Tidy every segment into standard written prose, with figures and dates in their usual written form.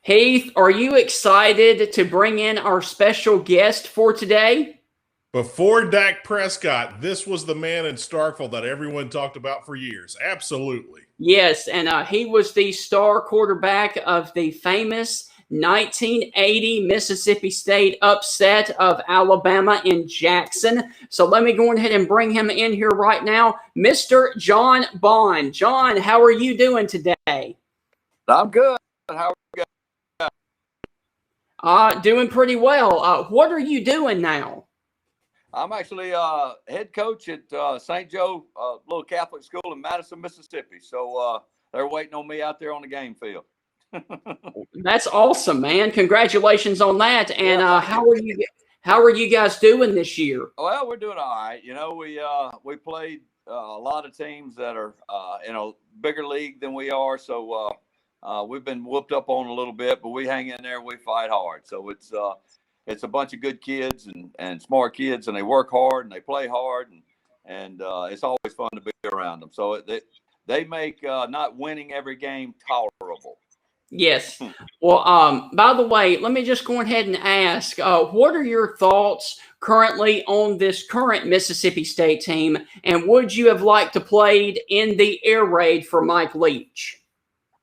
Heath, are you excited to bring in our special guest for today? Before Dak Prescott, this was the man in Starkville that everyone talked about for years. Absolutely. Yes, and he was the star quarterback of the famous 1980 Mississippi State upset of Alabama in Jackson. So let me go ahead and bring him in here right now, Mr. John Bond. John, how are you doing today? I'm good. How are you Doing pretty well. What are you doing now? I'm actually head coach at St. Joe little Catholic school in Madison, Mississippi. So they're waiting on me out there on the game field. That's awesome, man! Congratulations on that. And Yeah, how are you guys doing this year? well, we're doing all right. You know, we played a lot of teams that are in a bigger league than we are. So we've been whooped up on a little bit, but we hang in there. We fight hard. So it's a bunch of good kids and smart kids, and they work hard and they play hard, and it's always fun to be around them. So they make not winning every game tolerable. Yes. Well, by the way, let me just go ahead and ask, what are your thoughts currently on this current Mississippi State team, and would you have liked to played in the air raid for Mike Leach?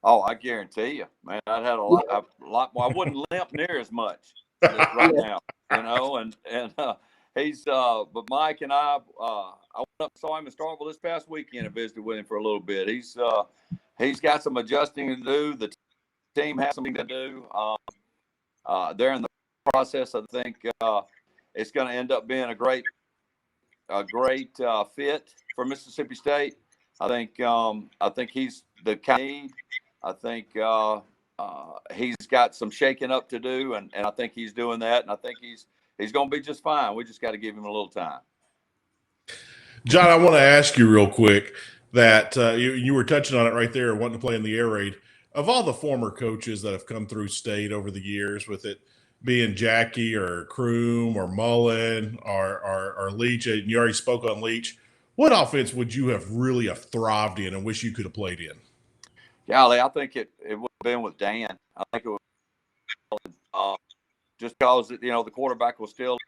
Oh, I guarantee you, man. I'd had a lot more. I wouldn't limp near as much right now, you know. And he's but Mike and I went up and saw him in Starkville this past weekend and visited with him for a little bit. He's got some adjusting to do. The team has something to do. They're in the process. I think it's going to end up being a great fit for Mississippi State. I think he's the kind. I think he's got some shaking up to do, and I think he's doing that, and I think he's going to be just fine. We just got to give him a little time. John, I want to ask you real quick that you were touching on it right there, wanting to play in the air raid. Of all the former coaches that have come through state over the years, with it being Jackie or Kroom or Mullen or Leach, and you already spoke on Leach, what offense would you have really have thrived in and wish you could have played in? Golly, I think it would have been with Dan. I think it was just because the quarterback was still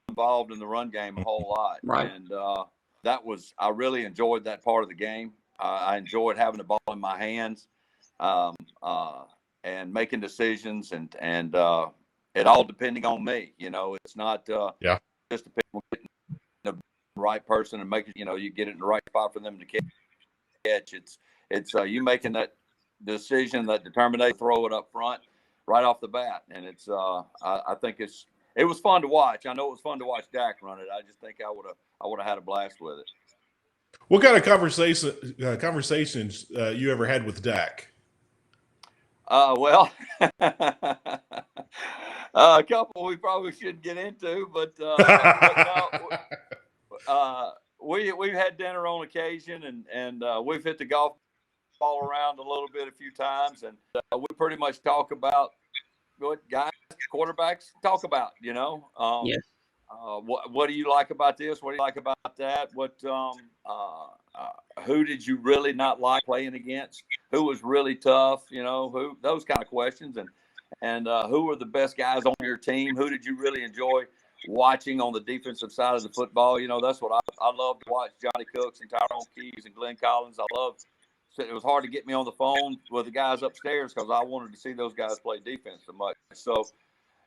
involved in the run game a whole lot, Right. and I really enjoyed that part of the game. I enjoyed having the ball in my hands, and making decisions, and it all depending on me. It's not just depending on getting the right person and making you get it in the right spot for them to catch. It's you making that decision, that determination, throw it up front right off the bat, and it's I think it was fun to watch. I know it was fun to watch Dak run it. I just think I would have had a blast with it. What kind of conversations you ever had with Dak? Well, a couple we probably shouldn't get into, but no, we've had dinner on occasion, and we've hit the golf ball around a little bit a few times, and we pretty much talk about what guys, quarterbacks talk about. Yes. What do you like about this? What do you like about that? Who did you really not like playing against? Who was really tough? Who, those kind of questions, and who were the best guys on your team? Who did you really enjoy watching on the defensive side of the football? That's what I love to watch. Johnny Cooks and Tyrone Keys and Glenn Collins. It was hard to get me on the phone with the guys upstairs because I wanted to see those guys play defense so much. So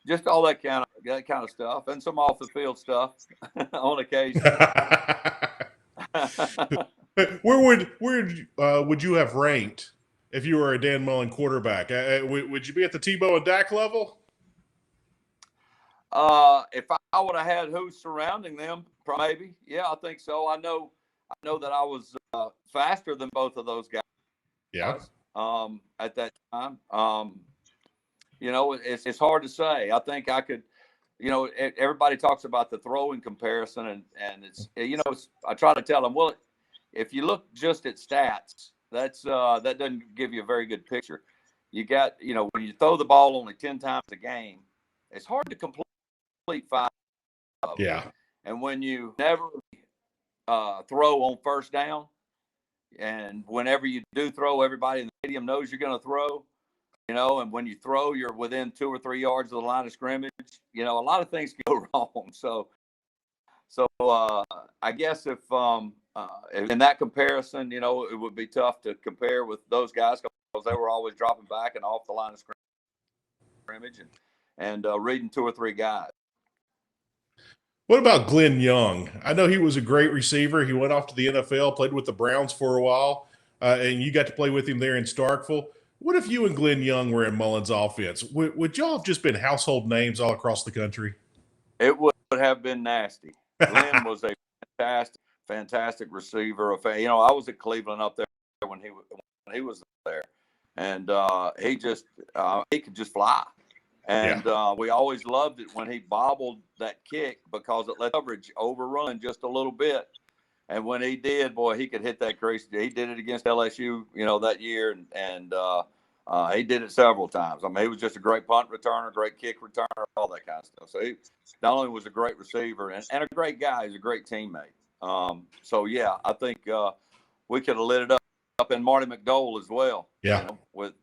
just all that kind of stuff, and some off the field stuff on occasion. Where would you have ranked if you were a Dan Mullen quarterback? Would you be at the Tebow and Dak level? If I would have had who's surrounding them, maybe. Yeah, I think so. I know that I was faster than both of those guys. Yeah. At that time, it's hard to say. I think I could. Everybody talks about the throwing comparison, and I try to tell them, well, if you look just at stats, that doesn't give you a very good picture. You got, when you throw the ball only 10 times a game, it's hard to complete 5 of them. Yeah. And when you never throw on first down, and whenever you do throw, everybody in the stadium knows you're going to throw, and when you throw, you're within 2 or 3 yards of the line of scrimmage. A lot of things can go wrong. So I guess if in that comparison, it would be tough to compare with those guys because they were always dropping back and off the line of scrimmage and reading 2 or 3 guys. What about Glenn Young? I know he was a great receiver. He went off to the NFL, played with the Browns for a while, and you got to play with him there in Starkville. What if you and Glenn Young were in Mullins' offense? Would y'all have just been household names all across the country? It would have been nasty. Glenn was a fantastic receiver. I was at Cleveland up there when he was there, and he could just fly. And we always loved it when he bobbled that kick because it let coverage overrun just a little bit. And when he did, boy, he could hit that crease. He did it against LSU, that year, and he did it several times. I mean, he was just a great punt returner, great kick returner, all that kind of stuff. So he not only was a great receiver and a great guy, he's a great teammate. I think we could have lit it up in Marty McDowell as well. Yeah, with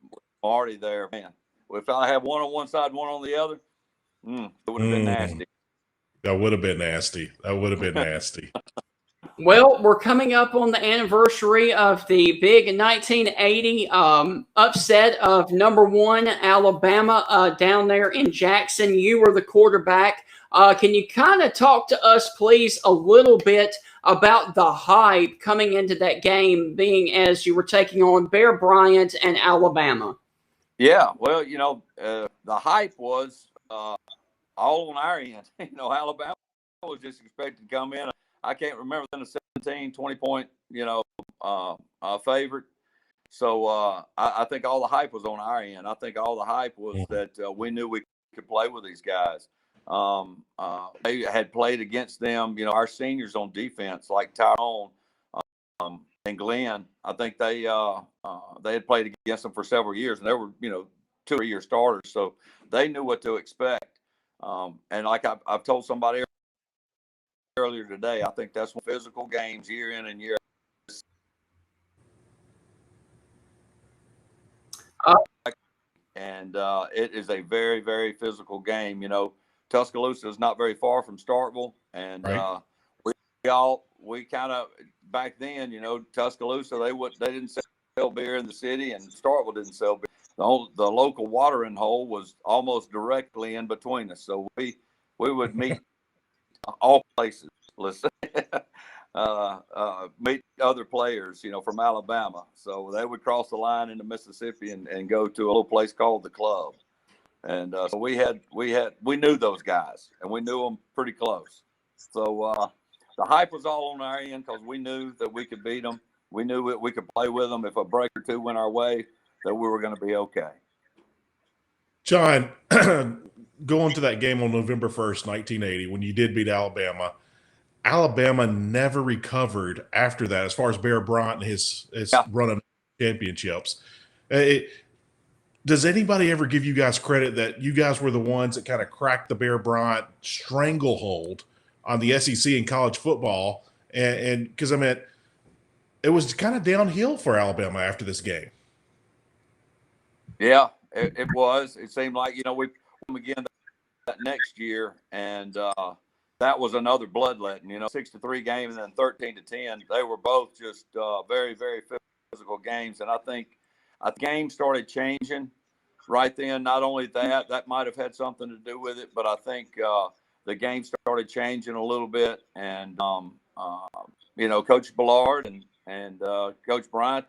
Marty there, man. If I had one on one side, one on the other, it would have been nasty. That would have been nasty. Well, we're coming up on the anniversary of the big 1980 upset of #1 Alabama down there in Jackson. You were the quarterback. Can you kind of talk to us, please, a little bit about the hype coming into that game, being as you were taking on Bear Bryant and Alabama? Yeah, well, the hype was all on our end. Alabama was just expected to come in. I can't remember then a 17, 20-point, favorite. So I think all the hype was on our end. I think all the hype was that we knew we could play with these guys. They had played against them, our seniors on defense, like Tyrone and Glenn. I think they had played against them for several years, and they were, 2 or 3 year starters. So they knew what to expect. And like I've told somebody earlier today, I think that's one physical games year in and year out. And it is a very, very physical game. Tuscaloosa is not very far from Starkville, and right. we kind of back then, Tuscaloosa they didn't sell beer in the city, and Starkville didn't sell beer. The local watering hole was almost directly in between us, so we would meet all places. Listen, meet other players, from Alabama. So they would cross the line into Mississippi and go to a little place called the Club. And so we knew those guys, and we knew them pretty close. So the hype was all on our end because we knew that we could beat them. We knew we could play with them. If a break or two went our way, that we were going to be okay. John, going to that game on November 1st, 1980, when you did beat Alabama, Alabama never recovered after that as far as Bear Bryant and his run of championships. Does anybody ever give you guys credit that you guys were the ones that kind of cracked the Bear Bryant stranglehold on the SEC in college football? And because, it was kind of downhill for Alabama after this game. Yeah, it was. It seemed like, we played them again that next year, and that was another bloodletting, 6-3 game and then 13-10. They were both just very, very physical games. And I think the game started changing right then. Not only that might have had something to do with it, but I think the game started changing a little bit. And, Coach Ballard and Coach Bryant,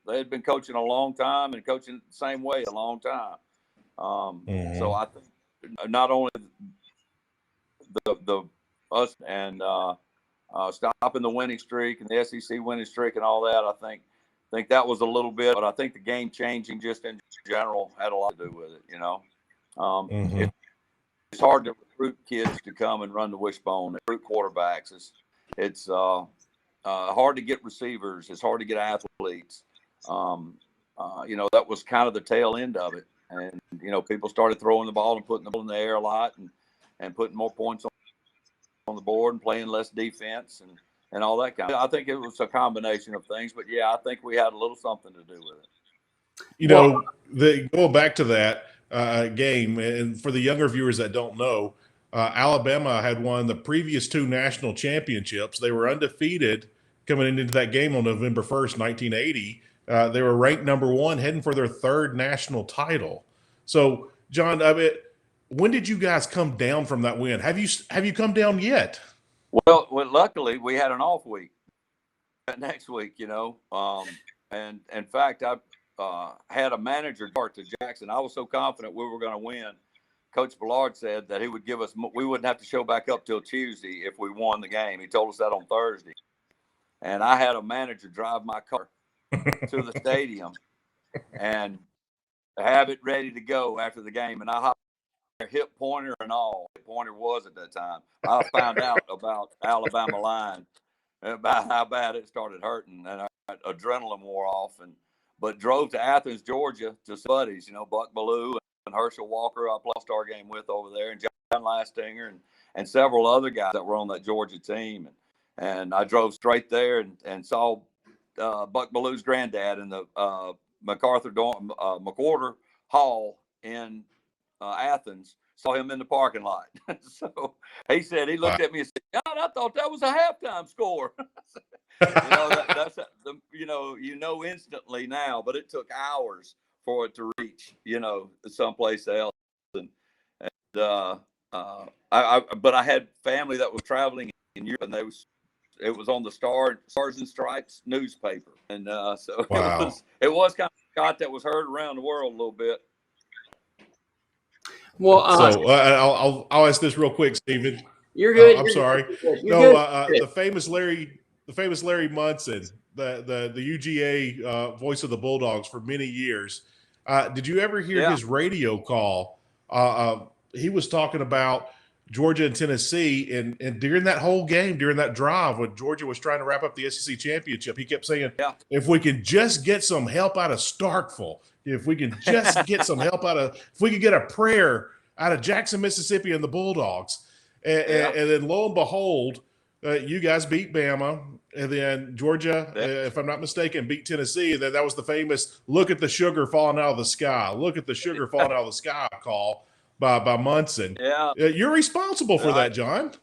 they had been coaching a long time and coaching the same way a long time. So I think not only the us and stopping the winning streak and the SEC winning streak and all that, I think that was a little bit, but I think the game changing just in general had a lot to do with it. It's hard to recruit kids to come and run the wishbone, recruit quarterbacks. It's hard to get receivers. It's hard to get athletes. That was kind of the tail end of it. And, people started throwing the ball and putting the ball in the air a lot and putting more points on the board and playing less defense and all that kind of. I think it was a combination of things, but yeah, I think we had a little something to do with it. You Well, know, going back to that game, and for the younger viewers that don't know, Alabama had won the previous two national championships. They were undefeated coming into that game on November 1st, 1980. They were ranked number one, heading for their third national title. So, John, I mean, when did you guys come down from that win? Have you come down yet? Well, luckily we had an off week next week, and in fact, I had a manager to Jackson. I was so confident we were going to win. Coach Ballard said that he would give us, we wouldn't have to show back up till Tuesday if we won the game. He told us that on Thursday. And I had a manager drive my car to the stadium and have it ready to go after the game. And I hopped there, hip pointer and all. Hip pointer was at that time. I found out about Alabama line, about how bad it started hurting, and adrenaline wore off. But drove to Athens, Georgia, to some buddies, Buck Ballou and Herschel Walker, I played All-Star game with over there, and John Lastinger, and several other guys that were on that Georgia team. And I drove straight there and saw Buck Ballou's granddad in the McWhorter Hall in Athens. Saw him in the parking lot. So he said, he looked at me and said, "God, I thought that was a halftime score." That's instantly now, but it took hours for it to reach, someplace else. But I had family that was traveling in Europe, and it was on the Stars and Stripes newspaper, and so Wow. it was kind of a shot that was heard around the world a little bit. well, So I'll ask this real quick, Stephen. you're good. I'm You're sorry. good. You're No, good. the famous Larry Munson, the UGA voice of the Bulldogs for many years. Did you ever hear his radio call? He was talking about Georgia and Tennessee, and during that whole game, during that drive, when Georgia was trying to wrap up the SEC championship, he kept saying, "If we can just get some help out of Starkville, if we can just get some help if we could get a prayer out of Jackson, Mississippi, and the Bulldogs." And then lo and behold, you guys beat Bama, and then Georgia, if I'm not mistaken, beat Tennessee. And then that was the famous "Look at the sugar falling out of the sky. Look at the sugar falling out of the sky" call by Munson. Yeah, you're responsible for that, John.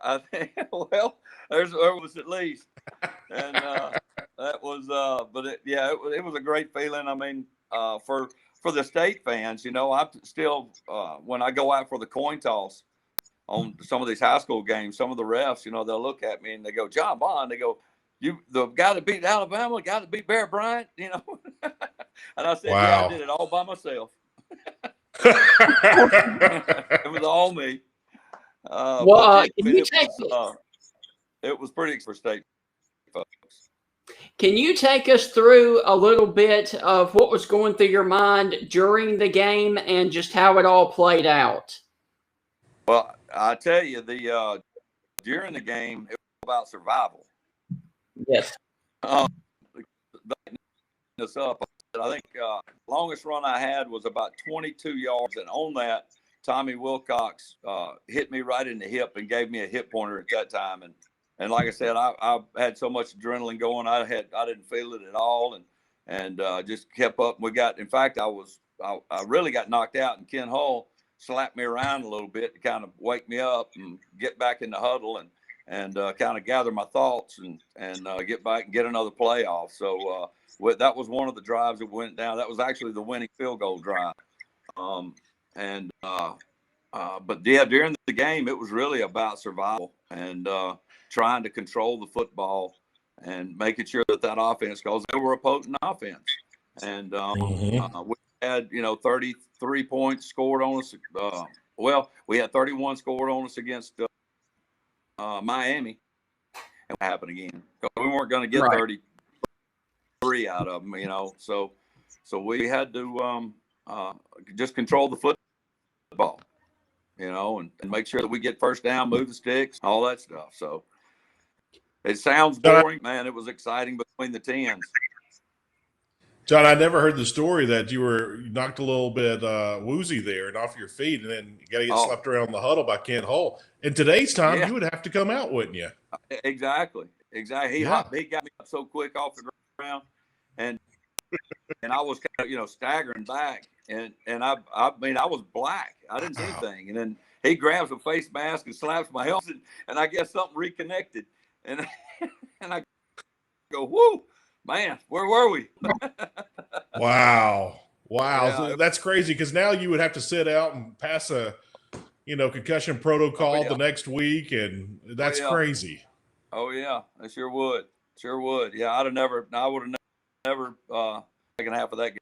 I think. Well, there was at least, and that was. But it was a great feeling. I mean, for the state fans, I still when I go out for the coin toss on some of these high school games, some of the refs, they'll look at me and they go, "John Bond," they go, "You the guy that beat Alabama, the guy that beat Bryant," And I said, Wow. "Yeah, I did it all by myself." It was all me. It was pretty for state folks. Can you take us through a little bit of what was going through your mind during the game and just how it all played out? Well, I tell you, during the game, it was about survival. Yes. This up. I think the longest run I had was about 22 yards, and on that, Tommy Wilcox hit me right in the hip and gave me a hip pointer at that time. And like I said, I had so much adrenaline going, I didn't feel it at all, and just kept up. In fact, I really got knocked out, and Ken Hull slapped me around a little bit to kind of wake me up and get back in the huddle and kind of gather my thoughts and get back and get another play off. So that was one of the drives that went down. That was actually the winning field goal drive. But during the game, it was really about survival and trying to control the football and making sure that offense, because they were a potent offense. And we had, 33 points scored on us. We had 31 scored on us against Miami. And what happened again? We weren't going to get 33 out of them, So we had to just control the football, and make sure that we get first down, move the sticks, all that stuff. So it sounds boring, man. It was exciting between the tens. John, I never heard the story that you were knocked a little bit woozy there and off your feet, and then you got to get slapped around the huddle by Kent Hull. In today's time, you would have to come out, wouldn't you? Exactly. He got me up so quick off the ground, and and I was kind of, staggering back, and I mean, I was black. I didn't see anything, and then he grabs a face mask and slaps my helmet, and I guess something reconnected, and and I go, "Whoo, man, where were we?" Wow. Yeah. So that's crazy because now you would have to sit out and pass a, concussion protocol the next week, and that's crazy. Oh yeah, I sure would. Sure would. Yeah, I would have never taken half of that game.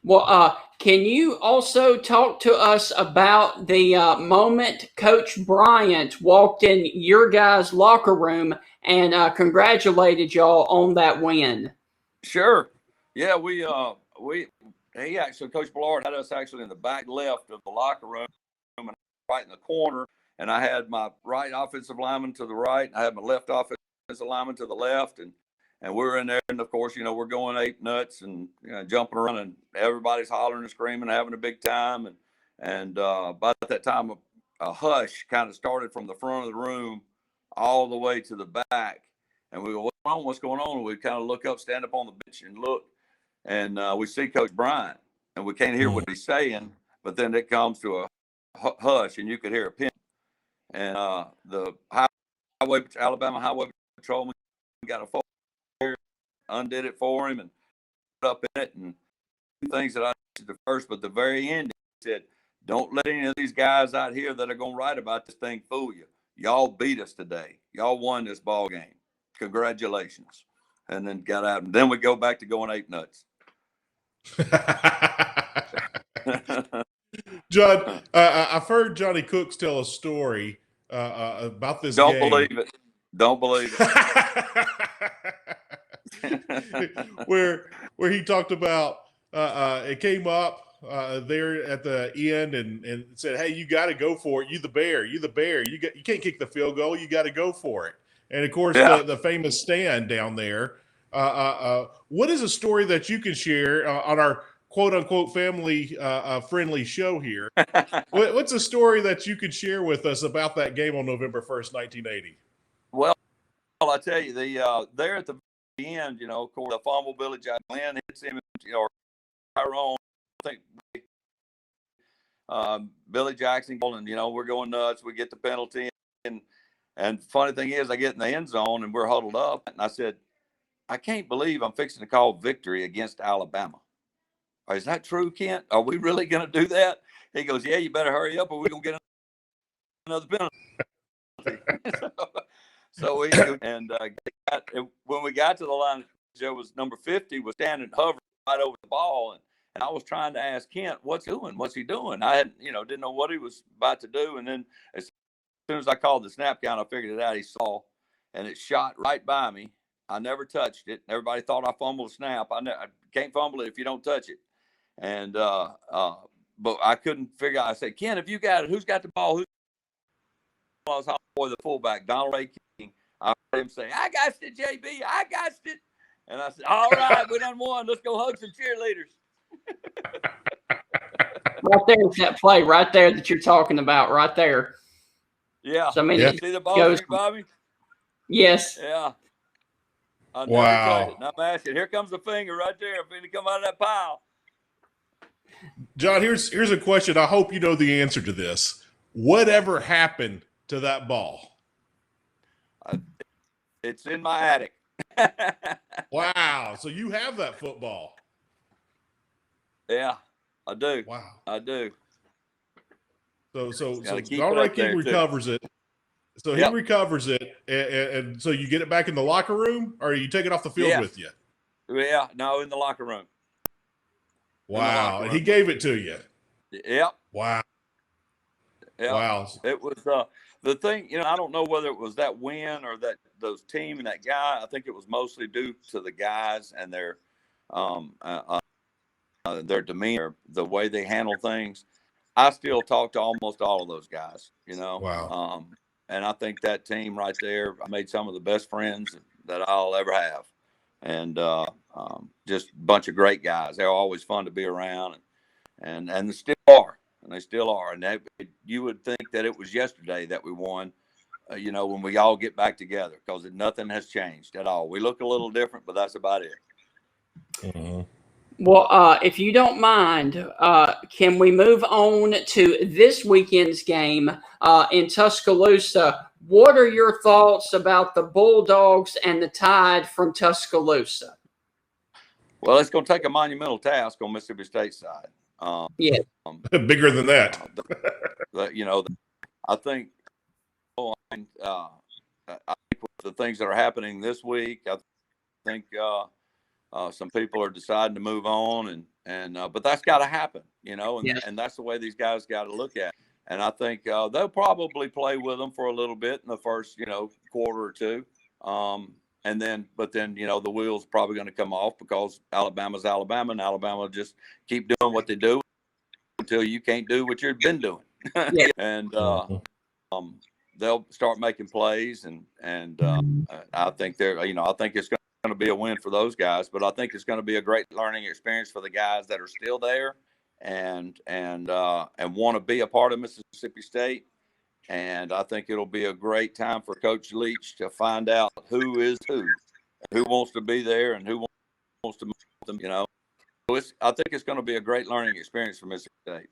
Well, can you also talk to us about the moment Coach Bryant walked in your guys' locker room and congratulated y'all on that win? Sure. Yeah, he actually, Coach Ballard had us actually in the back left of the locker room and right in the corner. And I had my right offensive lineman to the right. I had my left offensive lineman to the left. And we're in there. And of course, we're going ape nuts and jumping around, and everybody's hollering and screaming, having a big time. And by that time, a hush kind of started from the front of the room all the way to the back. And we go, what's going on? And we kind of look up, stand up on the bench and look. And we see Coach Bryant, and we can't hear what he's saying. But then it comes to a hush, and you could hear a pin. And the Alabama Highway Patrolman got a phone here, undid it for him, and put up in it. And things that I did the first, but the very end, he said, "Don't let any of these guys out here that are going to write about this thing fool you. Y'all beat us today. Y'all won this ball game. Congratulations." And then got out. And then we go back to going ape nuts. John, I've heard Johnny Cooks tell a story about this game. Don't believe it. where he talked about it came up there at the end and said, "Hey, you got to go for it. You the bear. You can't kick the field goal. You got to go for it." And of course, the famous stand down there. What is a story that you can share on our quote unquote family friendly show here? What's a story that you could share with us about that game on November 1st, 1980? Well, I tell you, there at the end, of course, the fumble, Billy Jackson, Glenn hits him, or Tyrone, I think Billy Jackson, and we're going nuts. We get the penalty, and funny thing is, I get in the end zone and we're huddled up, and I said, "I can't believe I'm fixing to call victory against Alabama. Is that true, Kent? Are we really going to do that?" He goes, "Yeah, you better hurry up or we're going to get another penalty." So we, and when we got to the line, Joe was number 50, was standing hovering right over the ball. And I was trying to ask Kent, what's he doing? I had, didn't know what he was about to do. And then as soon as I called the snap count, I figured it out. He saw, and it shot right by me. I never touched it. Everybody thought I fumbled a snap. I can't fumble it if you don't touch it. And, but I couldn't figure out. I said, "Ken, if you got it, who's got the ball? I was the fullback, Donald A. King. I heard him say, "I got it, JB. I got it." And I said, "All right, we done won. Let's go hug some cheerleaders." Right there's that play right there that you're talking about right there. Yeah. So, I mean, see the ball shoot by me? Yes. Yeah. I never touched it. And I'm asking, here comes the finger right there. If it come out of that pile. John, here's a question. I hope you know the answer to this. Whatever happened to that ball? It's in my attic. Wow. So you have that football. Yeah, I do. Wow. I do. So Donald King recovers it. So he recovers it, and so you get it back in the locker room, or you take it off the field with you? Yeah, no, in the locker room. Wow. And he gave it to you. Yep. Wow. Yep. Wow. It was the thing, I don't know whether it was that win or those team and that guy. I think it was mostly due to the guys and their demeanor, the way they handle things. I still talk to almost all of those guys, Wow. And I think that team right there, I made some of the best friends that I'll ever have. And just a bunch of great guys. They're always fun to be around, and they still are. And they still are. And you would think that it was yesterday that we won, when we all get back together, because nothing has changed at all. We look a little different, but that's about it. Mhm. Well, if you don't mind, can we move on to this weekend's game in Tuscaloosa? What are your thoughts about the Bulldogs and the Tide from Tuscaloosa? Well, it's going to take a monumental task on Mississippi State's side. Yeah. Bigger than that. I think with the things that are happening this week, I think some people are deciding to move on, but that's got to happen, and that's the way these guys got to look at it. And I think they'll probably play with them for a little bit in the first, quarter or two. But then, the wheels probably going to come off because Alabama's Alabama, and Alabama will just keep doing what they do until you can't do what you've been doing. Yeah. And they'll start making plays, and I think I think it's going to be a win for those guys, but I think it's going to be a great learning experience for the guys that are still there and want to be a part of Mississippi State. And I think it'll be a great time for Coach Leach to find out who is who wants to be there, and who wants to move them. I think it's going to be a great learning experience for Mississippi State.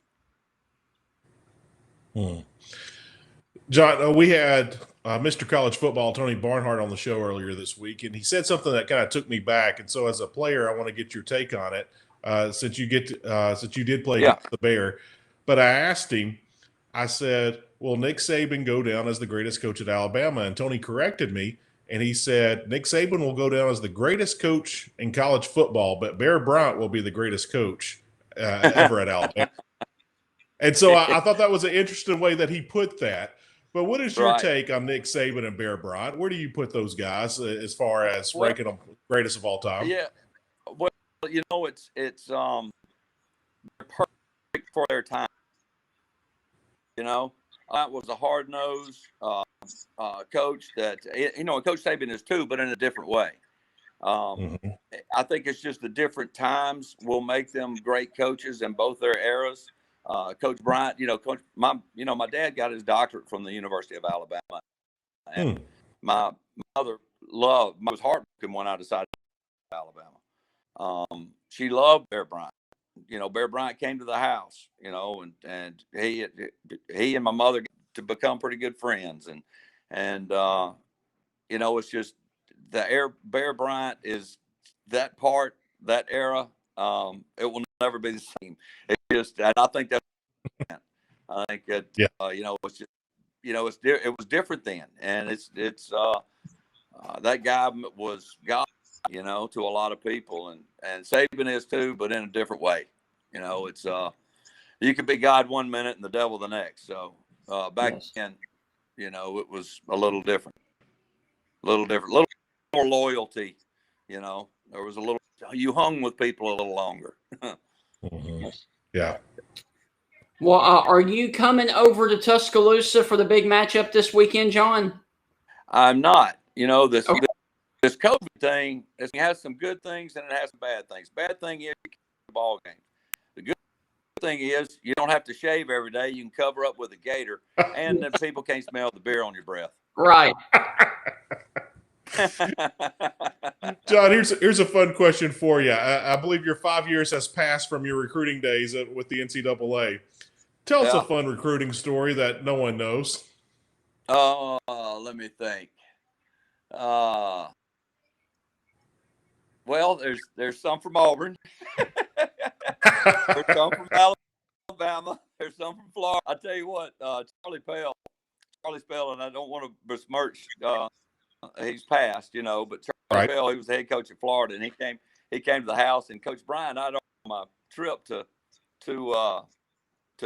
John, we had Mr. College Football, Tony Barnhart, on the show earlier this week, and he said something that kind of took me back. And so, as a player, I want to get your take on it, since you did play against the Bear. But I asked him, I said, "Will Nick Saban go down as the greatest coach at Alabama?" And Tony corrected me, and he said, "Nick Saban will go down as the greatest coach in college football, but Bear Bryant will be the greatest coach ever at Alabama." And so I thought that was an interesting way that he put that. But what is your take on Nick Saban and Bear Bryant? Where do you put those guys as far as ranking them greatest of all time? Yeah, well, it's perfect for their time. That was a hard-nosed coach that Coach Saban is too, but in a different way. I think it's just the different times will make them great coaches in both their eras. Coach Bryant, my dad got his doctorate from the University of Alabama, and my mother was heartbroken when I decided to go to Alabama. She loved Bear Bryant. Bear Bryant came to the house, and he and my mother to become pretty good friends, and it's just Bear Bryant is that era. It will never be the same. And I think that's. I think that it's just it was different then, and it's that guy was God, to a lot of people, and Saban is too, but in a different way. It's you can be God one minute and the devil the next. So back then, it was a little different, a little more loyalty. There was a little. You hung with people a little longer. Yeah. Well, are you coming over to Tuscaloosa for the big matchup this weekend, John? I'm not. This COVID thing, it has some good things and it has some bad things. Bad thing is the ball game. The good thing is you don't have to shave every day. You can cover up with a gator, and then people can't smell the beer on your breath. Right. John, here's a fun question for you. I believe your 5 years has passed from your recruiting days with the NCAA. Tell us a fun recruiting story that no one knows. Let me think. Well, there's some from Auburn. There's some from Alabama. There's some from Florida. I tell you what, Charlie Spell, and I don't want to besmirch. He's passed, but Charlie Spell, he was the head coach at Florida, and he came to the house, and Coach Bryant, I on my trip to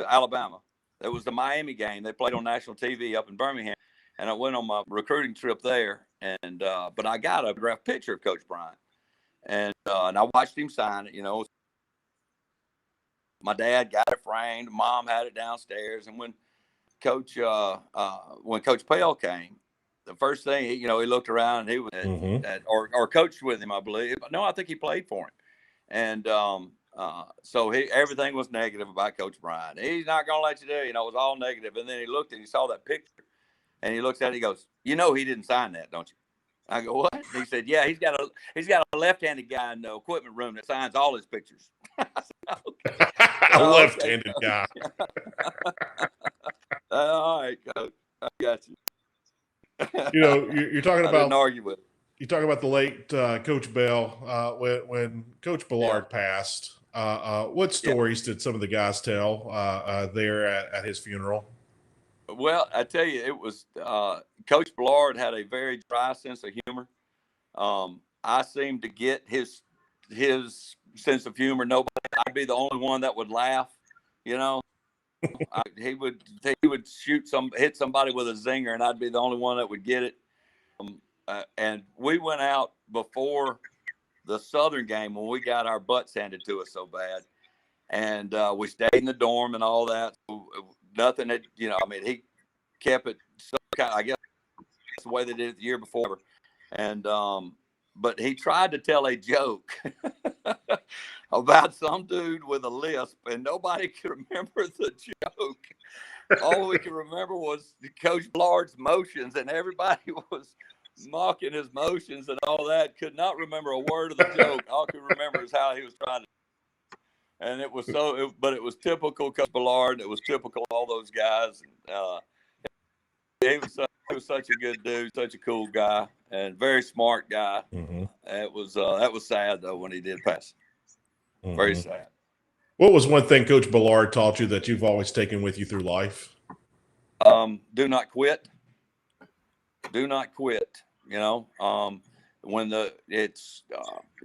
Alabama. It was the Miami game. They played on national TV up in Birmingham, and I went on my recruiting trip there. And but I got a graph picture of Coach Bryant, and I watched him sign it. My dad got it framed. Mom had it downstairs, and when Coach Pell came, the first thing he looked around, and he was or coached with him, I believe. No, I think he played for him, and so everything was negative about Coach Bryant. He's not going to let you do it. It was all negative. And then he looked and he saw that picture, and he looks at it. He goes, "He didn't sign that, don't you?" I go, what? He said, yeah, he's got a left-handed guy in the equipment room that signs all his pictures. I said, okay. A left-handed guy. All right, Coach. I got you. You're talking about. I didn't argue with him. You talk about the late Coach Bell. When Coach Ballard passed, what stories did some of the guys tell there at his funeral? Well, I tell you, it was Coach Ballard had a very dry sense of humor. I seemed to get his sense of humor. I'd be the only one that would laugh. He would hit somebody with a zinger, and I'd be the only one that would get it. And we went out before the Southern game when we got our butts handed to us so bad, and we stayed in the dorm and all that. Nothing that he kept it. I guess that's the way they did it the year before, and but he tried to tell a joke about some dude with a lisp, and nobody could remember the joke. All we could remember was Coach Ballard's motions, and everybody was mocking his motions and all that. Could not remember a word of the joke. All I could remember is how he was trying to. And it was but it was typical Coach Ballard. It was typical all those guys. He was such a good dude, such a cool guy, and very smart guy. Mm-hmm. That was sad though when he did pass. Mm-hmm. Very sad. What was one thing Coach Ballard taught you that you've always taken with you through life? Do not quit. Do not quit. When it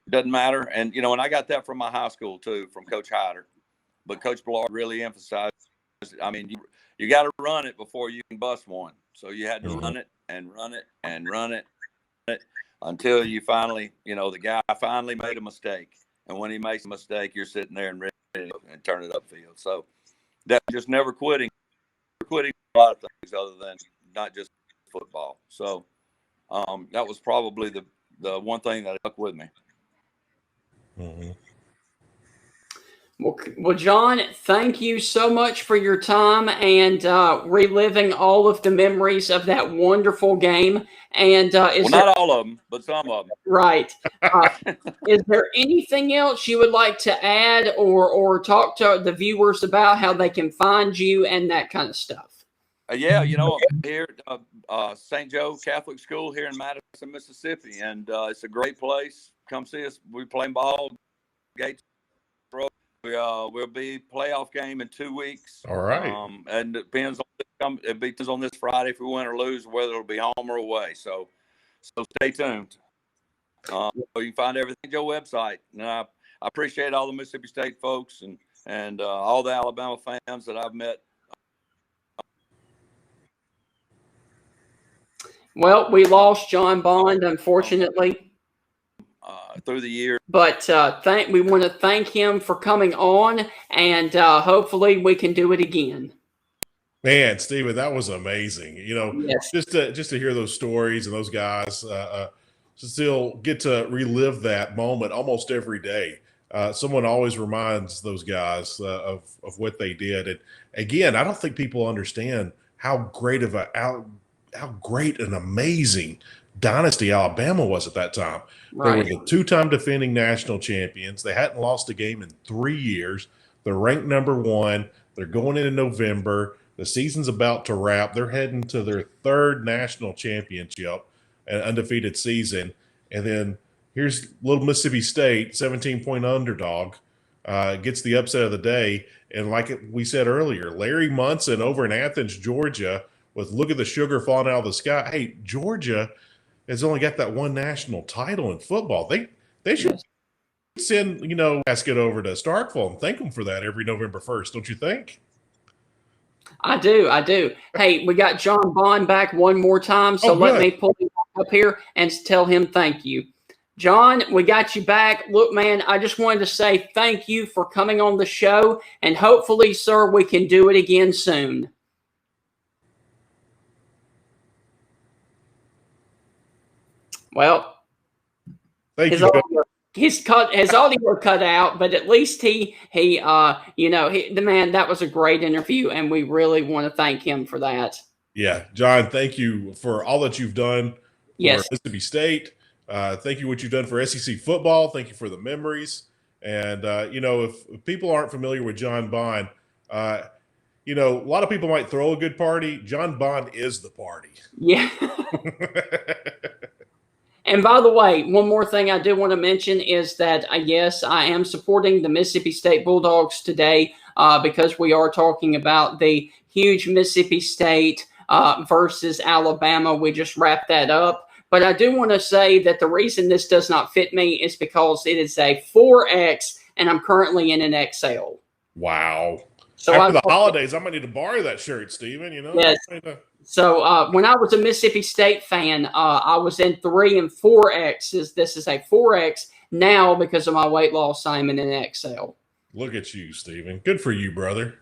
doesn't matter. And, and I got that from my high school too, from Coach Hyder, but Coach Ballard really emphasized, you got to run it before you can bust one. So you had to run it and run it and run it until you finally, the guy finally made a mistake. And when he makes a mistake, you're sitting there and ready and turn it upfield. So that just never quitting a lot of things other than not just football. So that was probably the one thing that stuck with me. Mm-hmm. Well, John, thank you so much for your time and reliving all of the memories of that wonderful game. And not all of them, but some of them. Right. Is there anything else you would like to add or talk to the viewers about, how they can find you and that kind of stuff? Here St. Joe Catholic School here in Madison, Mississippi, and it's a great place. Come see us. We play ball. Gates. We'll be playoff game in 2 weeks. All right. And it depends on this Friday if we win or lose, whether it'll be home or away. So stay tuned. You can find everything on Joe website. And I appreciate all the Mississippi State folks and all the Alabama fans that I've met. Well, we lost John Bond, unfortunately, through the year. But we want to thank him for coming on, and hopefully we can do it again. Man, Steven, that was amazing. Yes. just to hear those stories and those guys, to still get to relive that moment almost every day. Someone always reminds those guys of what they did. And again, I don't think people understand how great an amazing dynasty Alabama was at that time. Right. They were the two-time defending national champions. They hadn't lost a game in 3 years. They're ranked number 1. They're going into November. The season's about to wrap. They're heading to their 3rd national championship, an undefeated season. And then here's little Mississippi State, 17-point underdog, gets the upset of the day. And like we said earlier, Larry Munson over in Athens, Georgia, with look at the sugar falling out of the sky. Hey, Georgia has only got that one national title in football. They should send, basket over to Starkville and thank them for that every November 1st, don't you think? I do. Hey, we got John Bond back one more time, so let me pull him up here and tell him thank you. John, we got you back. Look, man, I just wanted to say thank you for coming on the show, and hopefully, sir, we can do it again soon. Well, his audio cut out, but at least the man, that was a great interview, and we really want to thank him for that. Yeah, John, thank you for all that you've done Yes. Mississippi State. Thank you what you've done for SEC football. Thank you for the memories. And, if people aren't familiar with John Bond, a lot of people might throw a good party. John Bond is the party. Yeah. And by the way, one more thing I did want to mention is that, yes, I am supporting the Mississippi State Bulldogs today because we are talking about the huge Mississippi State versus Alabama. We just wrapped that up. But I do want to say that the reason this does not fit me is because it is a 4X, and I'm currently in an XL. Wow. So after the holidays, I might need to borrow that shirt, Steven. Yes. So when I was a Mississippi State fan, I was in 3 and 4Xs. This is a 4X now because of my weight loss. I'm in an XL. Look at you, Steven. Good for you, brother.